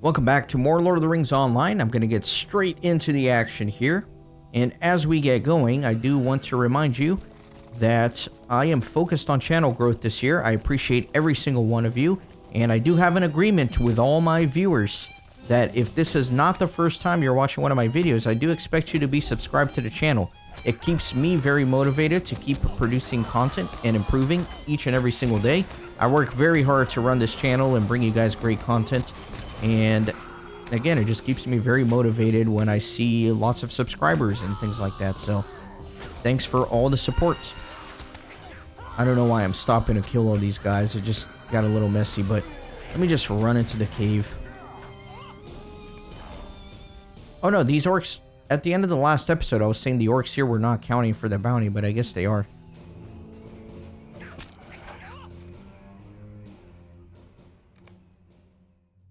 Welcome back to more Lord of the Rings Online. I'm going to get straight into the action here. And as we get going, I do want to remind you that I am focused on channel growth this year. I appreciate every single one of you. And I do have an agreement with all my viewers that if this is not the first time you're watching one of my videos, I do expect you to be subscribed to the channel. It keeps me very motivated to keep producing content and improving each and every single day. I work very hard to run this channel and bring you guys great content. And again, it just keeps me very motivated when I see lots of subscribers and things like that. So thanks for all the support. I don't know why I'm stopping to kill all these guys. It just got a little messy, but let me just run into the cave. Oh no, these orcs, at the end of the last episode, I was saying the orcs here were not counting for the bounty, but I guess they are.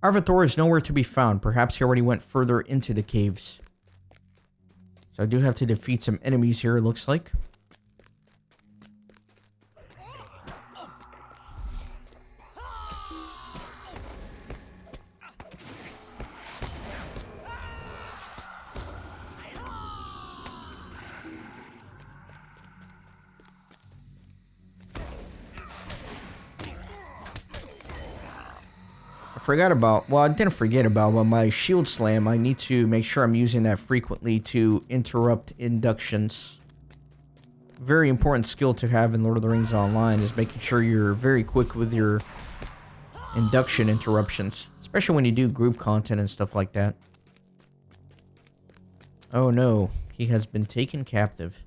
Arvathor is nowhere to be found. Perhaps he already went further into the caves. So I do have to defeat some enemies here, it looks like. Forgot about, well, I didn't forget about, but my shield slam, I need to make sure I'm using that frequently to interrupt inductions. Very important skill to have in Lord of the Rings Online is making sure you're very quick with your induction interruptions, especially when you do group content and stuff like that. Oh no, he has been taken captive.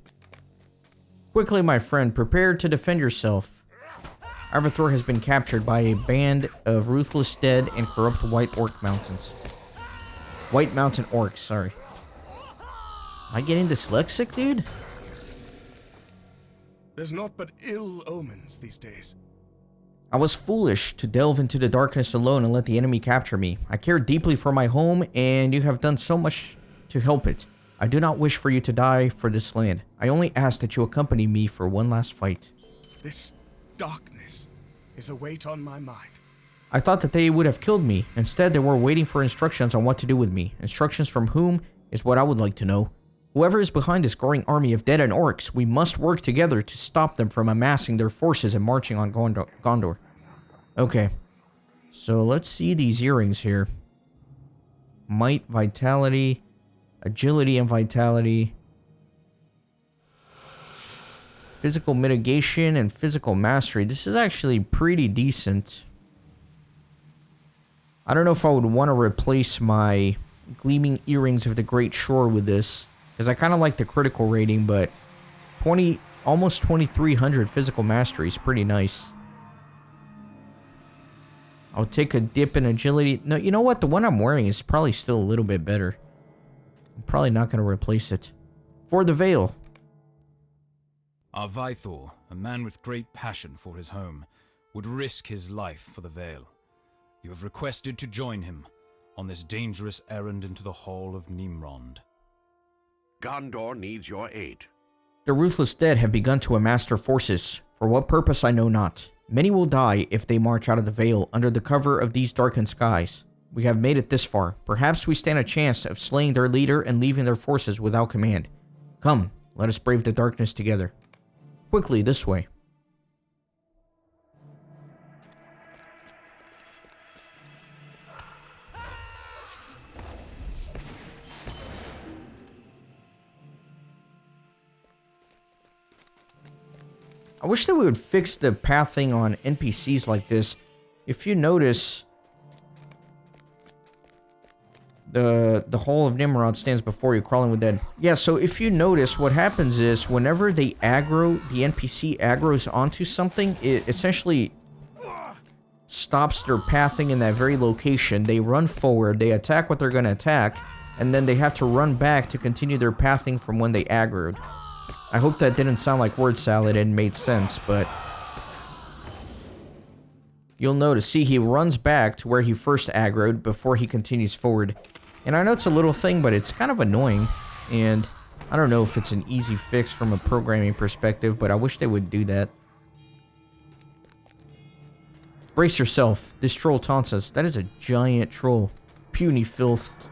Quickly, my friend, prepare to defend yourself. Arvathor has been captured by a band of ruthless dead and corrupt White Orc Mountains. White Mountain Orcs, sorry. Am I getting dyslexic, dude? There's naught but ill omens these days. I was foolish to delve into the darkness alone and let the enemy capture me. I care deeply for my home, and you have done so much to help it. I do not wish for you to die for this land. I only ask that you accompany me for one last fight. This darkness is a weight on my mind. I thought that they would have killed me. Instead, they were waiting for instructions on what to do with me. Instructions from whom is what I would like to know. Whoever is behind this growing army of dead and orcs, we must work together to stop them from amassing their forces and marching on Gondor. Okay. So let's see these earrings here. Might, vitality, agility, and vitality. Physical mitigation and physical mastery. This is actually pretty decent. I don't know if I would want to replace my gleaming earrings of the Great Shore with this, because I kind of like the critical rating, but almost 2300 physical mastery is pretty nice. I'll take a dip in agility. No, you know what? The one I'm wearing is probably still a little bit better. I'm probably not going to replace it. For the veil. Arvathor, a man with great passion for his home, would risk his life for the Vale. You have requested to join him on this dangerous errand into the Hall of Nimrond. Gondor needs your aid. The ruthless dead have begun to amass their forces. For what purpose I know not. Many will die if they march out of the Vale under the cover of these darkened skies. We have made it this far. Perhaps we stand a chance of slaying their leader and leaving their forces without command. Come, let us brave the darkness together. Quickly, this way. I wish they would fix the pathing on NPCs like this. If you notice, the Hall of Nimrod stands before you, crawling with dead. Yeah, so if you notice, what happens is whenever they aggro, the NPC aggroes onto something, it essentially stops their pathing in that very location. They run forward, they attack what they're going to attack, and then they have to run back to continue their pathing from when they aggroed. I hope that didn't sound like word salad and made sense, but you'll notice, see, he runs back to where he first aggroed before he continues forward. And I know it's a little thing, but it's kind of annoying, and I don't know if it's an easy fix from a programming perspective, but I wish they would do that. Brace yourself. This troll taunts us. That is a giant troll. puny filth.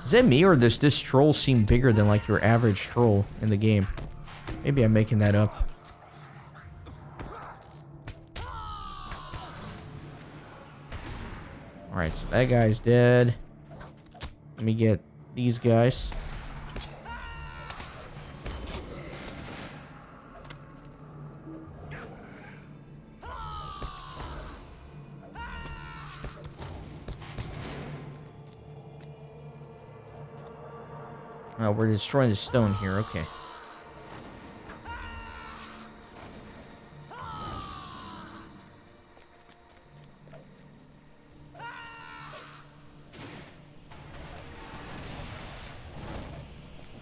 Is that me, or does this troll seem bigger than like your average troll in the game? Maybe I'm making that up. Alright, so that guy's dead. Let me get these guys. Oh, we're destroying the stone here, okay.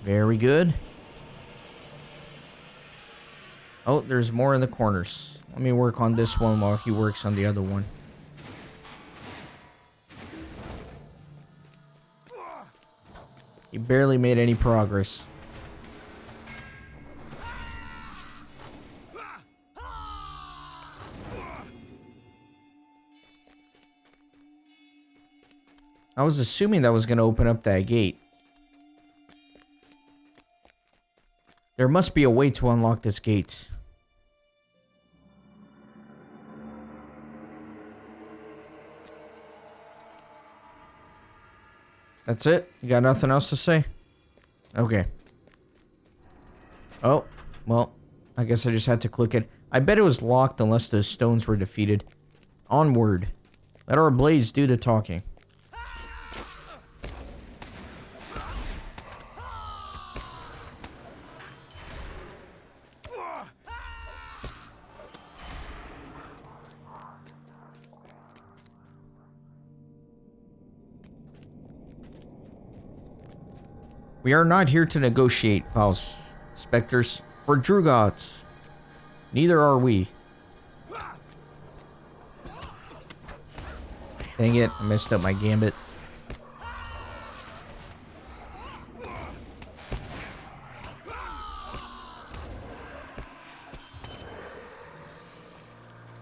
Very good. Oh, there's more in the corners. Let me work on this one while he works on the other one. He barely made any progress. I was assuming that was going to open up that gate. There must be a way to unlock this gate. That's it? You got nothing else to say? Okay. Oh, well, I guess I just had to click it. I bet it was locked unless the stones were defeated. Onward. Let our blades do the talking. We are not here to negotiate, Pals, Spectres, for Drugods. Neither are we. Dang it, I messed up my gambit.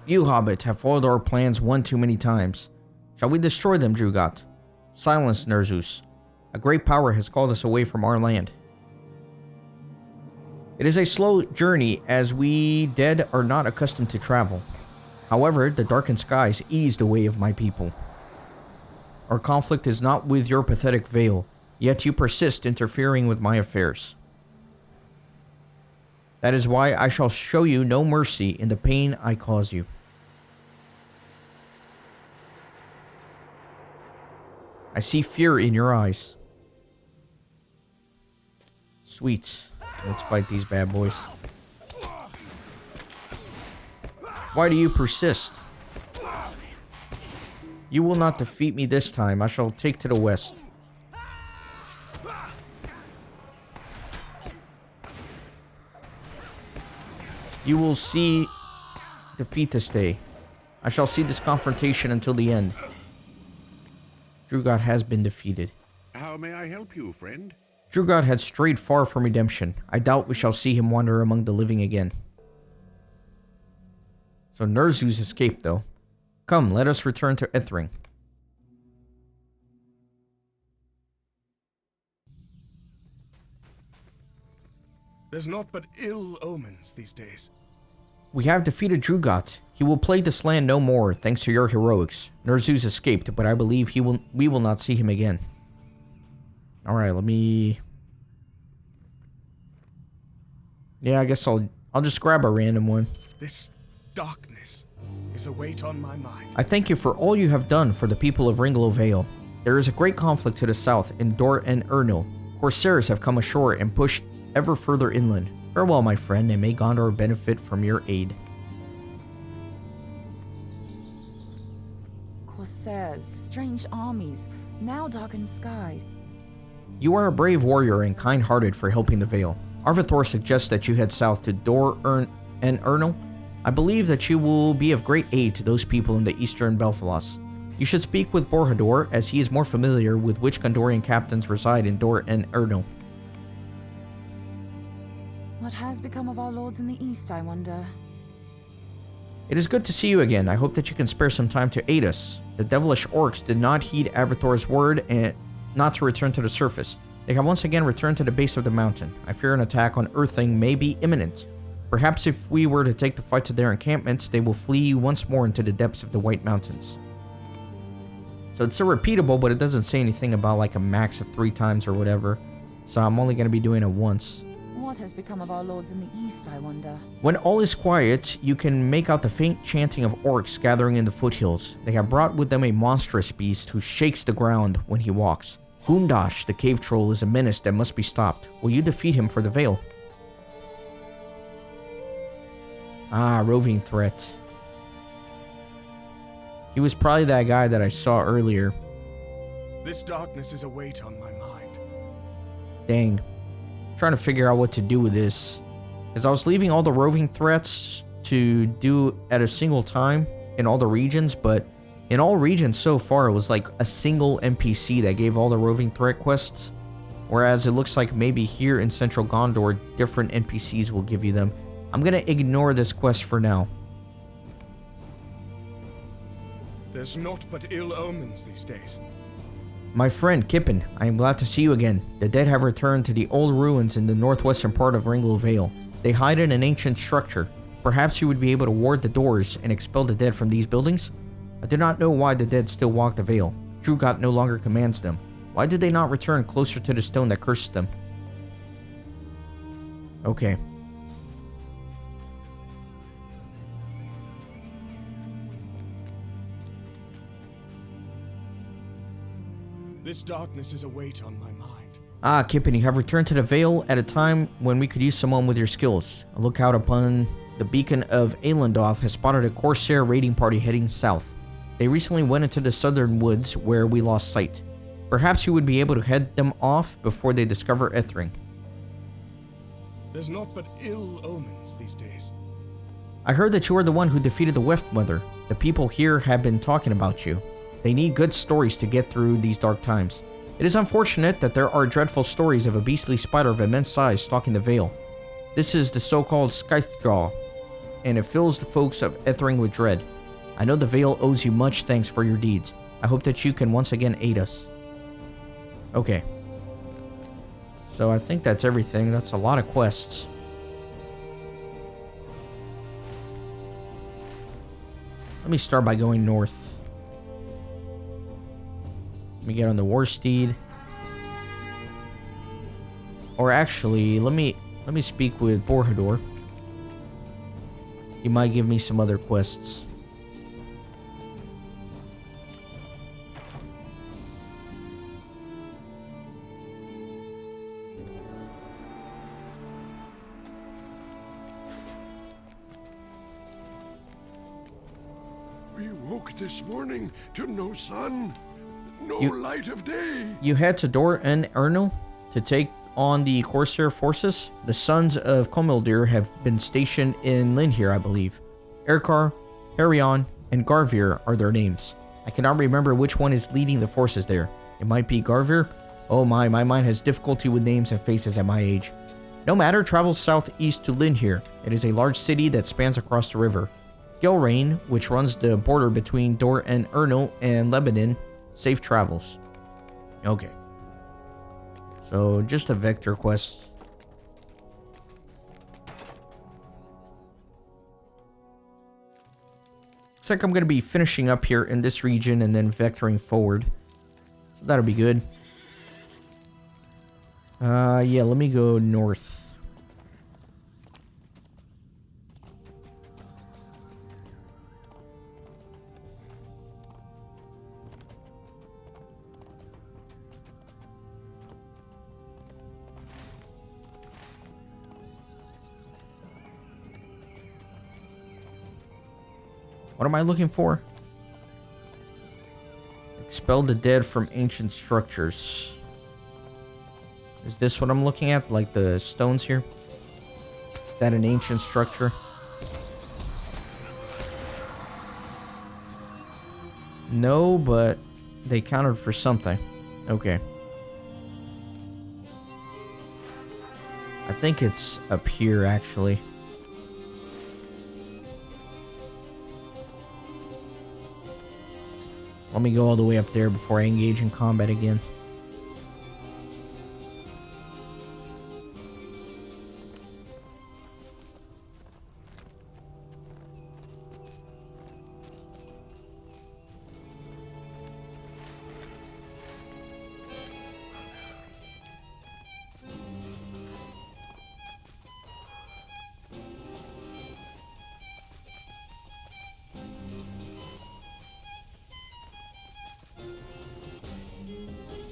You, Hobbit, have foiled our plans one too many times. Shall we destroy them, Drugot? Silence, Nerzus. A great power has called us away from our land. It is a slow journey, as we dead are not accustomed to travel. However, the darkened skies ease the way of my people. Our conflict is not with your pathetic veil, yet you persist interfering with my affairs. That is why I shall show you no mercy in the pain I cause you. I see fear in your eyes. Sweet. Let's fight these bad boys. Why do you persist? You will not defeat me this time. I shall take to the west. You will see defeat this day. I shall see this confrontation until the end. Drugot has been defeated. How may I help you, friend? Drugot had strayed far from redemption. I doubt we shall see him wander among the living again. So Nerzus escaped, though. Come, let us return to Ithring. There's naught but ill omens these days. We have defeated Drugot. He will plague this land no more, thanks to your heroics. Nerzus escaped, but I believe we will not see him again. Alright, let me... Yeah, I guess I'll just grab a random one. This darkness is a weight on my mind. I thank you for all you have done for the people of Ringlow Vale. There is a great conflict to the south in Dor en Ernil. Corsairs have come ashore and push ever further inland. Farewell, my friend, and may Gondor benefit from your aid. Corsairs, strange armies, now darkened skies. You are a brave warrior and kind-hearted for helping the Vale. Arvithor suggests that you head south to Dor en Ernil. I believe that you will be of great aid to those people in the eastern Belfalos. You should speak with Borhador, as he is more familiar with which Gondorian captains reside in Dor en Ernil. What has become of our lords in the east, I wonder? It is good to see you again. I hope that you can spare some time to aid us. The devilish orcs did not heed Avatar's word and not to return to the surface. They have once again returned to the base of the mountain. I fear an attack on Earthling may be imminent. Perhaps if we were to take the fight to their encampments, they will flee once more into the depths of the White Mountains. So it's still repeatable, but it doesn't say anything about like a max of 3 times or whatever. So I'm only going to be doing it once. What has become of our lords in the east, I wonder? When all is quiet, you can make out the faint chanting of orcs gathering in the foothills. They have brought with them a monstrous beast who shakes the ground when he walks. Gundash, the cave troll, is a menace that must be stopped. Will you defeat him for the Veil? Ah, roving threat. He was probably that guy that I saw earlier. This darkness is a weight on my mind. Dang. Trying to figure out what to do with this. Because I was leaving all the roving threats to do at a single time in all the regions, but in all regions so far, it was like a single NPC that gave all the roving threat quests. Whereas it looks like maybe here in Central Gondor, different NPCs will give you them. I'm going to ignore this quest for now. There's naught but ill omens these days. My friend Kippen, I am glad to see you again. The dead have returned to the old ruins in the northwestern part of Ringlow Vale. They hide in an ancient structure. Perhaps you would be able to ward the doors and expel the dead from these buildings? I do not know why the dead still walk the Vale. Drugot no longer commands them. Why did they not return closer to the stone that cursed them? Okay. This darkness is a weight on my mind. Ah, Kippen, you have returned to the Vale at a time when we could use someone with your skills. A lookout upon the beacon of Aelendoth has spotted a Corsair raiding party heading south. They recently went into the southern woods where we lost sight. Perhaps you would be able to head them off before they discover Ethring. There's naught but ill omens these days. I heard that you are the one who defeated the Weft Mother. The people here have been talking about you. They need good stories to get through these dark times. It is unfortunate that there are dreadful stories of a beastly spider of immense size stalking the Vale. This is the so-called Scythejaw, and it fills the folks of Ethring with dread. I know the Vale owes you much thanks for your deeds. I hope that you can once again aid us. Okay. So I think that's everything. That's a lot of quests. Let me start by going north. Let me get on the war steed. Or actually, let me speak with Borhador. He might give me some other quests. We woke this morning to no sun, no You- light of day. You head to Dor en Ernil to take on the Corsair forces. The sons of Comildir have been stationed in Lindhir, I believe. Erkar, Herion, and Garvir are their names. I cannot remember which one is leading the forces there. It might be Garvir. Oh my mind has difficulty with names and faces at my age. No matter, travel southeast to Lindhir. It is a large city that spans across the river. Gilrain, which runs the border between Dor en Ernil and Lebanon. Safe travels. Okay. So, just a vector quest. Looks like I'm going to be finishing up here in this region and then vectoring forward. So that'll be good. Yeah, let me go north. What am I looking for? Expel the dead from ancient structures. Is this what I'm looking at? Like the stones here? Is that an ancient structure? No, but they counted for something. Okay. I think it's up here, actually. Let me go all the way up there before I engage in combat again.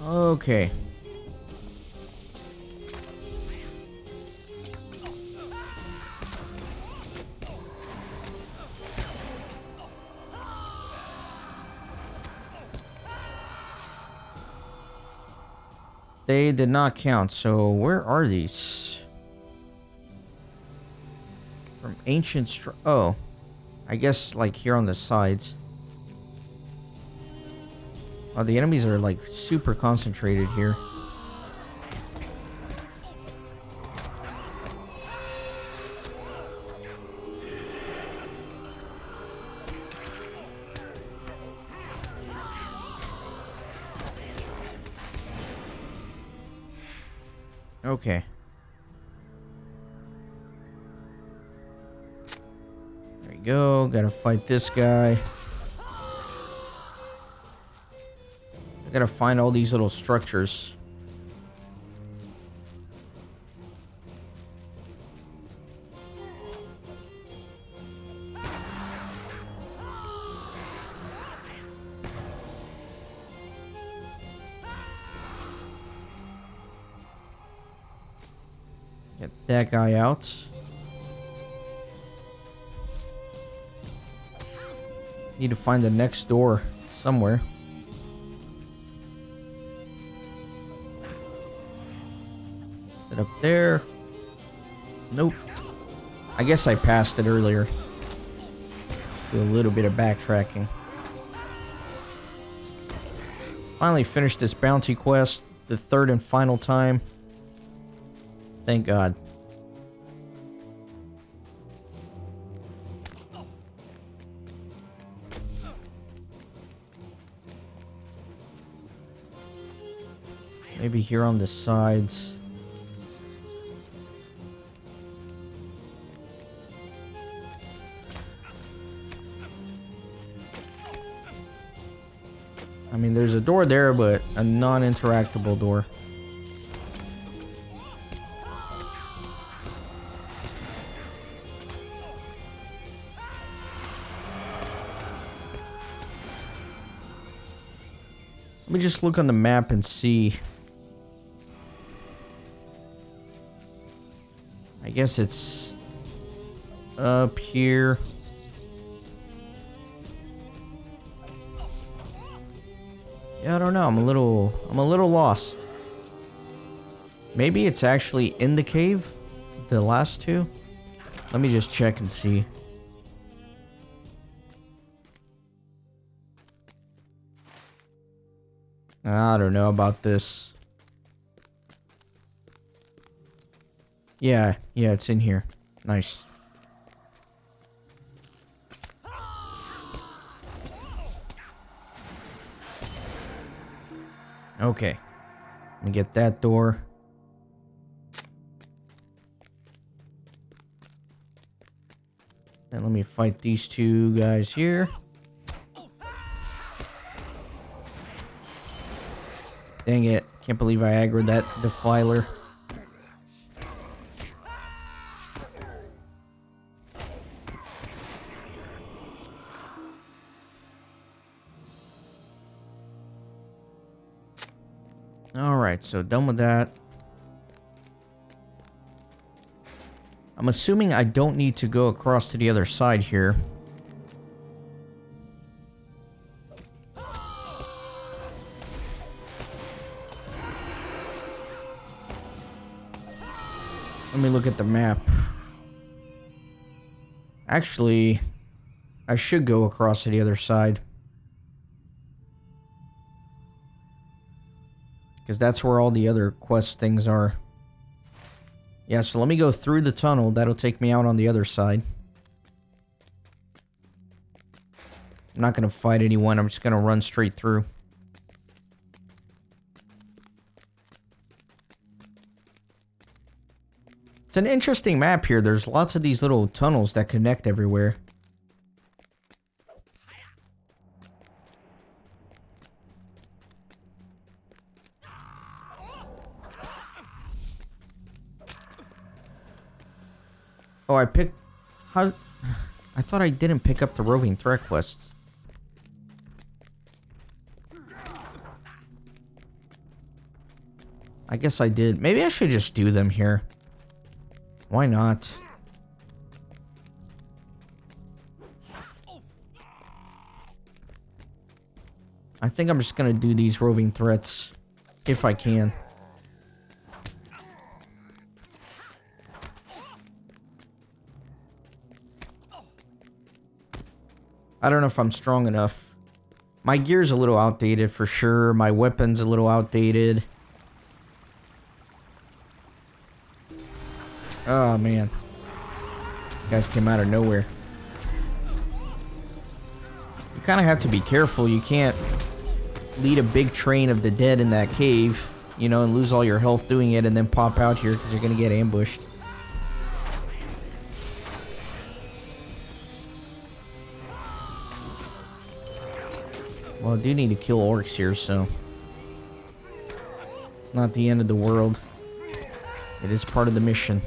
Okay. They did not count, so where are these? From ancient oh, I guess like here on the sides. Oh, the enemies are like super concentrated here. Okay. There we go. Gotta fight this guy. I gotta find all these little structures. Get that guy out. Need to find the next door somewhere. Is it up there? Nope. I guess I passed it earlier. Do a little bit of backtracking. Finally finished this bounty quest, the third and final time. Thank God. Maybe here on the sides. I mean, there's a door there, but a non-interactable door. Let me just look on the map and see. I guess it's up here. Yeah, I don't know. I'm a little lost. Maybe it's actually in the cave, the last two. Let me just check and see. I don't know about this. Yeah, it's in here. Nice. Okay. Let me get that door. And let me fight these two guys here. Dang it. Can't believe I aggroed that defiler. Alright, so done with that. I'm assuming I don't need to go across to the other side here. Let me look at the map. Actually, I should go across to the other side. Because that's where all the other quest things are. Yeah, so let me go through the tunnel. That'll take me out on the other side. I'm not going to fight anyone. I'm just going to run straight through. It's an interesting map here. There's lots of these little tunnels that connect everywhere. Oh, I picked... How... I thought I didn't pick up the roving threat quests. I guess I did. Maybe I should just do them here. Why not? I think I'm just gonna do these roving threats. If I can. I don't know if I'm strong enough. My gear's a little outdated for sure. My weapon's a little outdated. Oh, man. These guys came out of nowhere. You kind of have to be careful. You can't lead a big train of the dead in that cave, you know, and lose all your health doing it and then pop out here because you're going to get ambushed. Well, I do need to kill orcs here, so it's not the end of the world. It is part of the mission.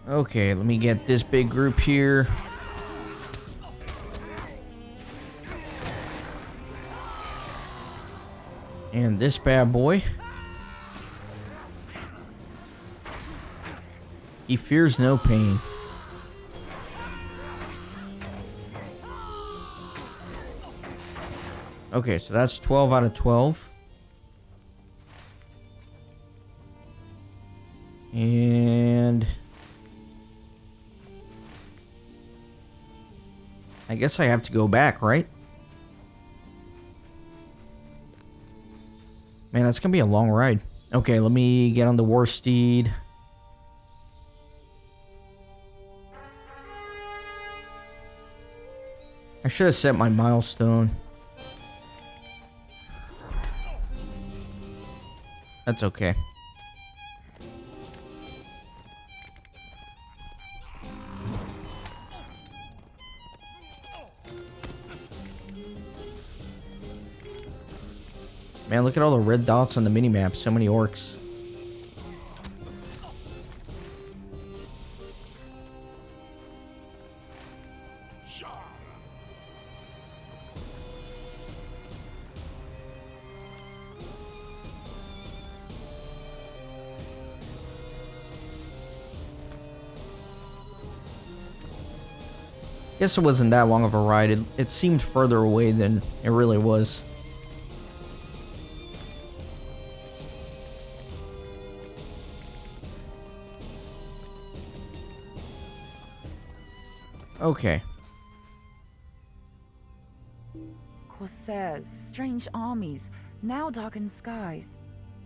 Okay, let me get this big group here. And this bad boy. He fears no pain. Okay, so that's 12 out of 12. And I guess I have to go back, right? Man, that's gonna be a long ride. Okay, let me get on the war steed. I should have set my milestone. That's okay. Man, look at all the red dots on the minimap. So many orcs. Guess it wasn't that long of a ride. It seemed further away than it really was. Okay. Corsairs, strange armies, now darken skies.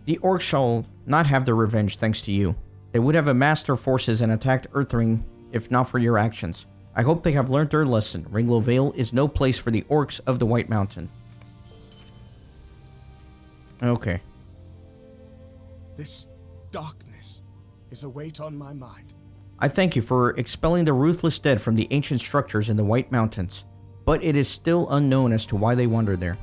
The orcs shall not have their revenge thanks to you. They would have amassed their forces and attacked Earthring if not for your actions. I hope they have learned their lesson. Ringlow Vale is no place for the orcs of the White Mountain. Okay. This darkness is a weight on my mind. I thank you for expelling the ruthless dead from the ancient structures in the White Mountains, but it is still unknown as to why they wander there.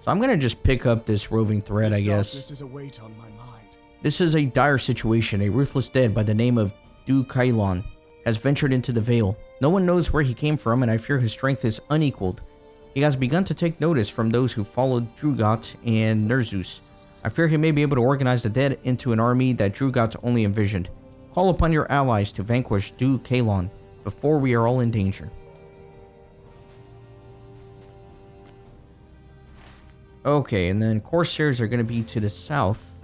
So I'm gonna just pick up this roving thread, I guess. This is a weight on my mind. This is a dire situation. A ruthless dead by the name of Du Kailon has ventured into the Vale. No one knows where he came from, and I fear his strength is unequaled. He has begun to take notice from those who followed Drugot and Nerzus. I fear he may be able to organize the dead into an army that Drugot only envisioned. Call upon your allies to vanquish Du Kailon before we are all in danger. Okay, and then Corsairs are going to be to the south.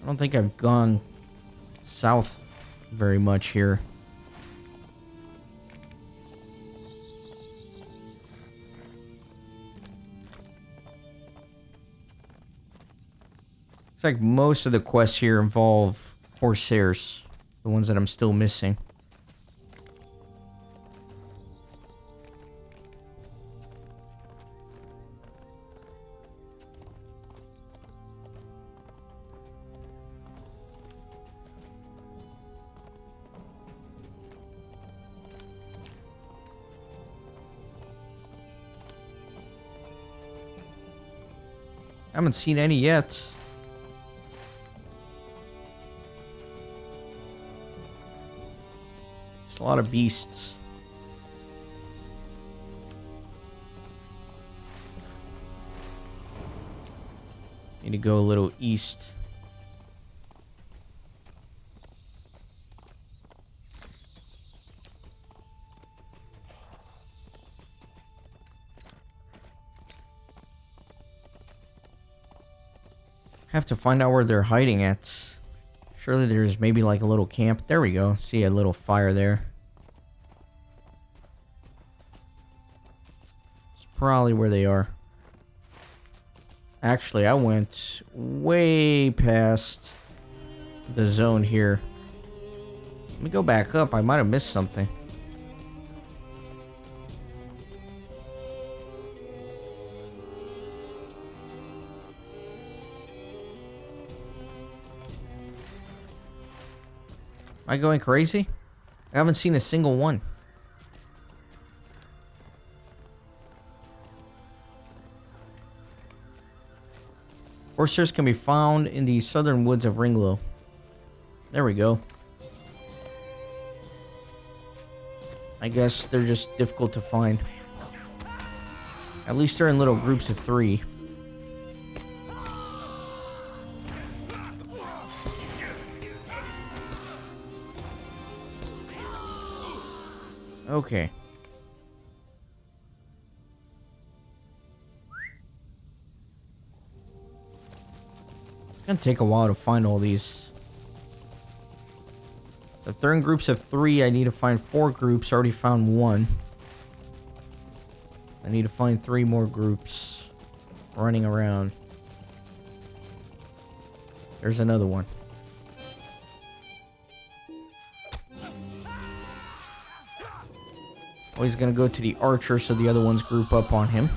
I don't think I've gone south very much here. Looks like most of the quests here involve Corsairs, the ones that I'm still missing. I haven't seen any yet. Just a lot of beasts. Need to go a little east. Have to find out where they're hiding at. Surely there's maybe like a little camp. There we go. See a little fire there. It's probably where they are. Actually, I went way past the zone here. Let me go back up. I might have missed something. Am I going crazy? I haven't seen a single one. Corsairs can be found in the southern woods of Ringlow. There we go. I guess they're just difficult to find. At least they're in little groups of 3. Okay. It's gonna take a while to find all these. So if they're in groups of 3, I need to find 4 groups. I already found 1. I need to find 3 more groups running around. There's another one. Oh, he's gonna go to the archer so the other ones group up on him.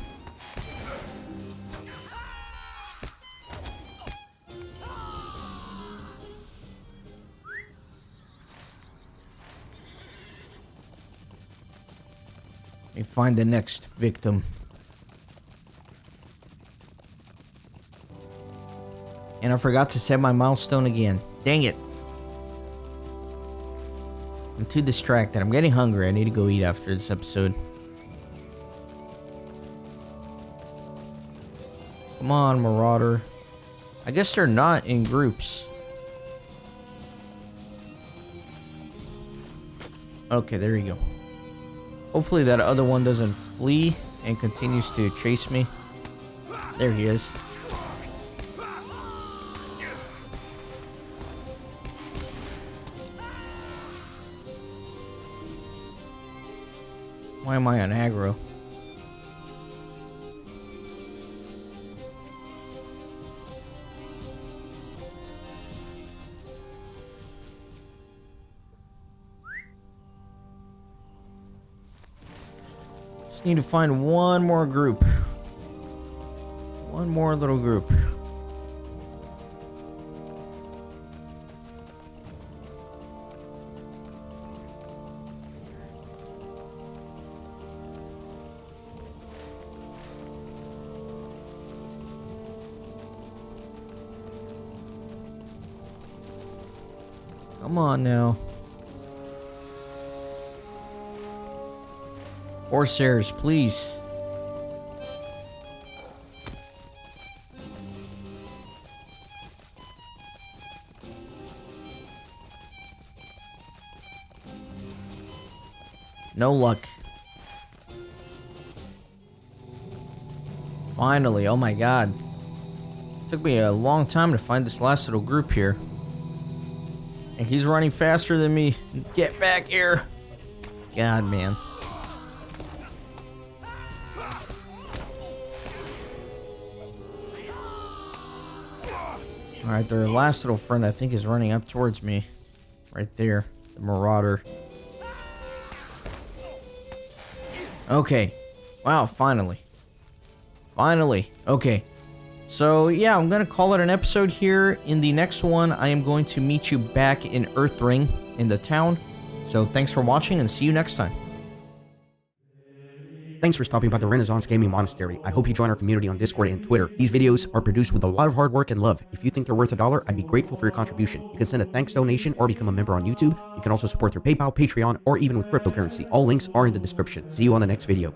Let me find the next victim. And I forgot to set my milestone again. Dang it. I'm too distracted. I'm getting hungry. I need to go eat after this episode. Come on, Marauder. I guess they're not in groups. Okay, there you go. Hopefully that other one doesn't flee and continues to chase me. There he is. Why am I on aggro? Just need to find one more group. One more little group. Come on now. Corsairs, please. No luck. Finally, oh my god. Took me a long time to find this last little group here. And he's running faster than me. Get back here. God, man. Alright, their last little friend, I think, is running up towards me. Right there. The Marauder. Okay. Wow, finally. Finally. Okay. So, yeah, I'm going to call it an episode here. In the next one, I am going to meet you back in Earthring, in the town. So, thanks for watching, and see you next time. Thanks for stopping by the Renaissance Gaming Monastery. I hope you join our community on Discord and Twitter. These videos are produced with a lot of hard work and love. If you think they're worth $1, I'd be grateful for your contribution. You can send a thanks donation or become a member on YouTube. You can also support through PayPal, Patreon, or even with cryptocurrency. All links are in the description. See you on the next video.